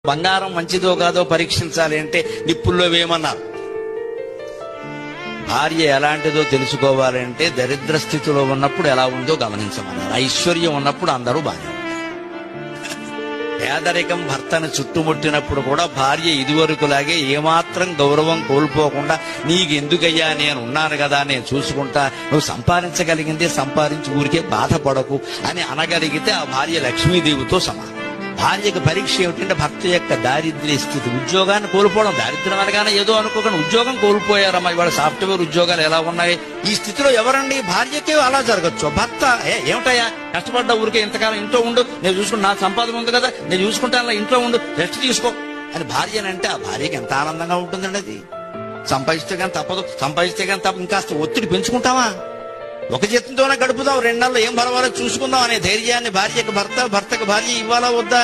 బంగారం మంచిదో కాదో పరీక్షించాలి అంటే నిప్పుల్లో వేయమన్నారు. భార్య ఎలాంటిదో తెలుసుకోవాలంటే దరిద్ర స్థితిలో ఉన్నప్పుడు ఎలా ఉందో గమనించమన్నారు. ఐశ్వర్యం ఉన్నప్పుడు అందరూ బాగా ఉంటారు. పేదరికం భర్తను చుట్టుముట్టినప్పుడు కూడా భార్య ఇదివరకులాగే ఏమాత్రం గౌరవం కోల్పోకుండా నీకెందుకయ్యా, నేను ఉన్నాను కదా, నేను చూసుకుంటా, నువ్వు సంపాదించగలిగిందే సంపాదించి ఊరికే బాధపడకు అని అనగలిగితే ఆ భార్య లక్ష్మీదేవితో సమానం. భార్యకు పరీక్ష ఏమిటంటే భర్త యొక్క దారిద్ర్య స్థితి. ఉద్యోగాన్ని కోల్పోవడం దారిద్ర్యం అనగానే ఏదో అనుకోకుండా ఉద్యోగం కోల్పోయారమ్మా. ఇవాళ సాఫ్ట్వేర్ ఉద్యోగాలు ఎలా ఉన్నాయి? ఈ స్థితిలో ఎవరండి? భార్యకే అలా జరగచ్చు. భర్త ఏమిటయ్యా కష్టపడ్డ ఊరికే ఇంతకాలం ఇంట్లో ఉండు, నేను చూసుకుంటా, నా సంపాదన ఉంది కదా, నేను చూసుకుంటాను, ఇంట్లో ఉండు, రెస్ట్ తీసుకో అని భార్యనంటే ఆ భార్యకి ఎంత ఆనందంగా ఉంటుందండి. అది సంపాదిస్తే కానీ తప్పదు, సంపాదిస్తే కానీ తప్ప ఇంకాస్త ఒత్తిడి పెంచుకుంటావా? ఒక జీతంతోనే గడుపుదాం, 2 నెలలు ఏం పర్వాలేదు చూసుకుందాం అనే ధైర్యాన్ని భార్యకు భర్త, భర్తకు భార్య ఇవ్వాలా వద్దా?